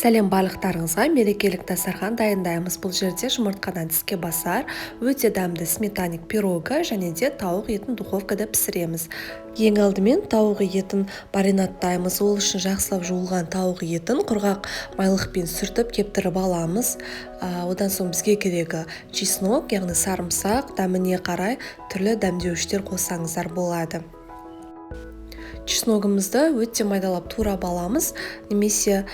Сәлем барлықтарыңызға, мерекелік дастархан дайындаймыз. Бұл жерде жұмыртқадан тіске басар, өте дәмді сметаник пирога және де тауық етін духовкада пісіреміз. Ең алдымен тауық етін маринадтаймыз. Ол үшін жақсылап жуылған тауық етін құрғақ майлықпен сүртіп кептіріп аламыз. Одан соң бізге керегі чеснок, яғни сарымсақ, дәміне қарай түрлі дәмдеуіштер қоссаңыздар болады. Чесногымызды өте майдалап турап аламыз, немесе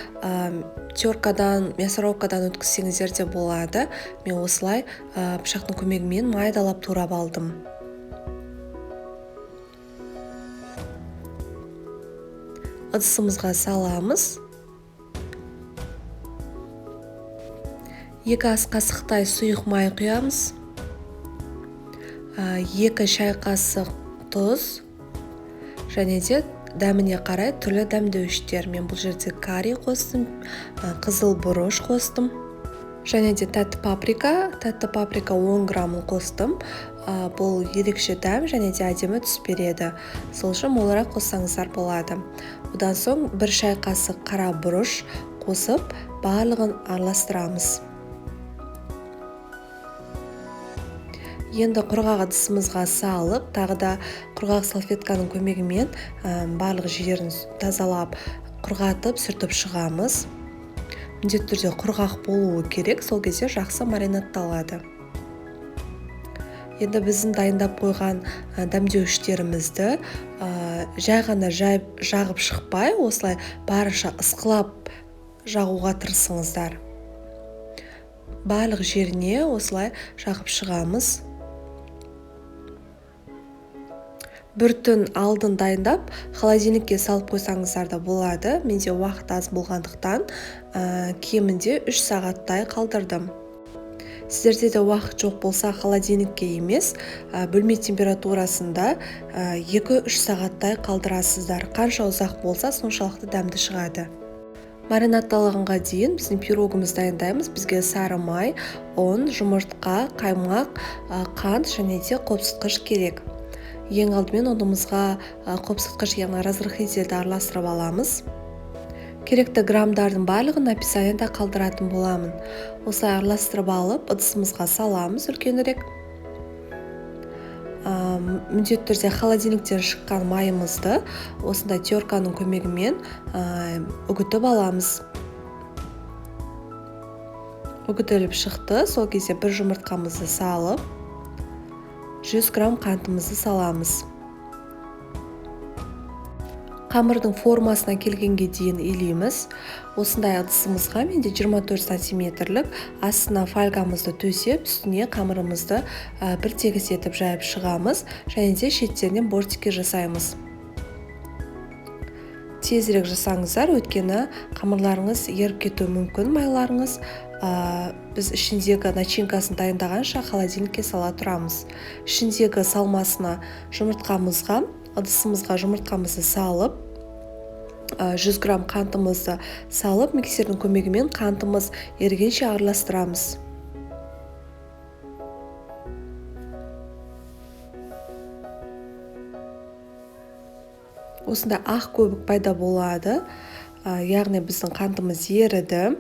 теркадан, мясорубкадан өткізсеңіздер де болады. Мен осылай пышақтың көмегімен майдалап турап алдым. Ыдысымызға саламыз. 2 ас қасықтай сұйық май құямыз. 2 шай қасық тұз. Және де дәміне қарай түрлі дәмдеуіштер. Мен бұл жерде карри қостым, қызыл бұрыш қостым. Және де тәтті паприка 10 грамын қостым. Бұл ерекше дәм және де әдемі түс береді. Сол үшін молырақ қоссаңыздар болады. Одан соң 1 шай қасық қара бұрыш қосып, барлығын араластырамыз. Енді құрғақ ыдысымызға салып, тағы да құрғақ салфетканың көмегімен барлық жерін тазалап, құрғатып, сүртіп шығамыз. Міндетті түрде құрғақ болуы керек, сол кезде жақсы маринадталады. Енді біздің дайындап қойған дәмдеуіштерімізді жай ғана жағып шықпай, осылай барынша ысқылап жағуға тырысыңыздар. Барлық жеріне осылай жағып шығамыз. Бір түн алдын дайындап, холодильникке салып қойсаңыздар да болады. Менде уақыт аз болғандықтан кемінде 3 сағаттай қалдырдым. Сіздерде де уақыт жоқ болса, холодильникке емес, бөлме температурасында 2-3 сағаттай қалдырасыздар. Қанша ұзақ болса, соншалықты дәмді шығады. Маринадталғанға дейін біздің пирогымыз дайындаймыз. Бізге сары май, ұн, жұмыртқа, қаймақ, қант және де қопсытқыш керек. Ең алдымен ұнымызға қопсытқыш, яғни разрыхлительді араластырып аламыз. Керекті граммдардың барлығын описаниеда қалдыратын боламын. Осылай араластырып алып, ыдысымызға саламыз үлкенірек. Міндетті түрде холодильниктен шыққан майымызды осындай терканың көмегімен үгітіп аламыз. Үгітіліп шықты, сол кезде 1 жұмыртқамызды салып, 100 грамм қантымызды саламыз. Қамырдың формасына келгенге дейін илейміз. Осындай ыдысымызға менде 24 сантиметрлік астына фольгамызды төсеп, үстіне қамырымызды бір тегіс етіп жайып шығамыз, және де шеттерінен бортики жасаймыз. Тезірек жасаңыздар, өйткені қамырларыңыз еріп кетуі мүмкін, майларыңыз. Біз ішіндегі начинкасын дайындағанша холодильникке сала тұрамыз. Ішіндегі салмасына жұмыртқамызға, ыдысымызға жұмыртқамызды салып, 100 грамм қантымызды салып, миксердің көмегімен қантымыз ергенше араластырамыз. Осында ақ көбік пайда болады, яғни біздің қантымыз еріді.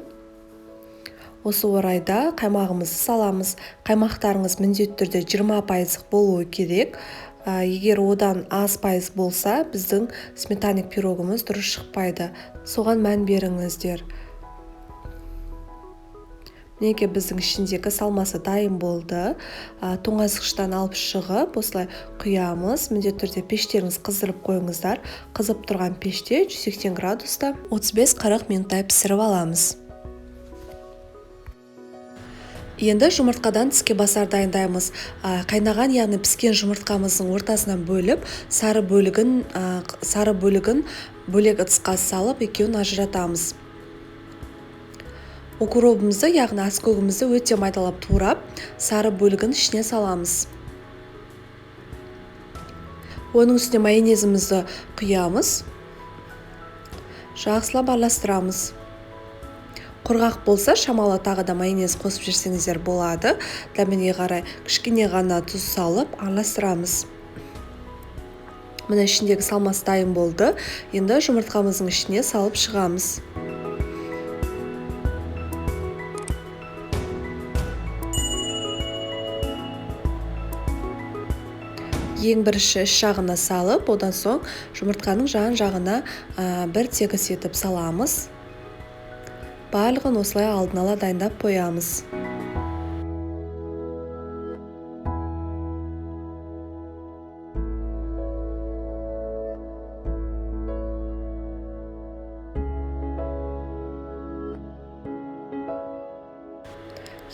Осы орайда қаймағымызды саламыз. Қаймақтарыңыз міндетті түрде 20% болуы керек. Егер одан аз пайыз болса, біздің сметаник пирогымыз дұрыс шықпайды. Соған мән беріңіздер. Неге біздің ішіндегі салмасы дайын болды. Тоңазғыштан алып шығып, осылай құямыз. Міндетті түрде пештеріңіз қыздырып қойыңыздар. Қызып тұрған пеште 180 градуста 35-40 минуттай пісіріп аламыз. Енді жұмыртқадан тіске басар дайындаймыз. Қайнаған, яғни піскен жұмыртқамыздың ортасынан бөліп, сары бөлігін бөлек ыдысқа салып, екеуін ажыратамыз. Укропымызды, яғни аскөгімізді өте майдалап турап, сары бөлігін ішіне саламыз. Оның үстіне майонезімізді құямыз. Жақсылап араластырамыз. Құрғақ болса, шамалы тағы да майонез қосып жүрсеңіздер болады. Дәміне қарай кішкене ғана тұз салып араластырамыз. Мына ішіндегі салмасы дайын болды. Енді жұмыртқамыздың ішіне салып шығамыз. Ең бірінші іш жағына салып, одан соң жұмыртқаның жан-жағына бір тегіс етіп саламыз. Барлығын осылай алдын ала дайындап қоямыз.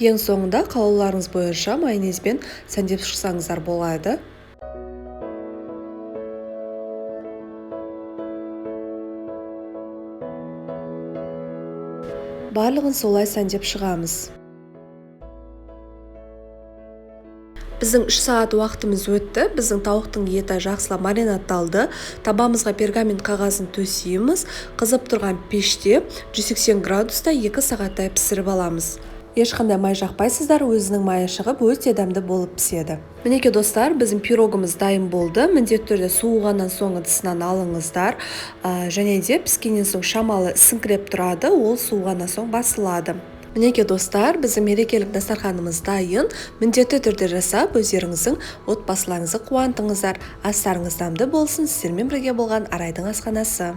Ең соңында қалауларыңыз бойынша майонезбен сәндеп шықсаңыздар болады. Барлығын солай сәндеп шығамыз. Біздің 3 сағат уақытымыз өтті. Біздің тауықтың еті жақсылап маринадталды. Табамызға пергамент қағазын төсейміз. Қызып тұрған пеште 180 градуста 2 сағаттай пісіріп аламыз. Ешқандай май жақпайсыздар, өзінің майы шығып, өте дәмді болып піседі. Мінекей достар, біздің пирогымыз дайын болды. Міндетті түрде суығаннан соң ыдысынан алыңыздар. Және де піскеннен соң шамалы ісіңкіреп тұрады, ол суығаннан соң басылады. Мінекей достар, біздің мерекелік дастарханымыз дайын. Міндетті түрде жасап, өздеріңіздің отбасыларыңызды қуантыңыздар. Астарыңыз дәмді болсын. Сіздермен бірге болған Арайдың асханасы.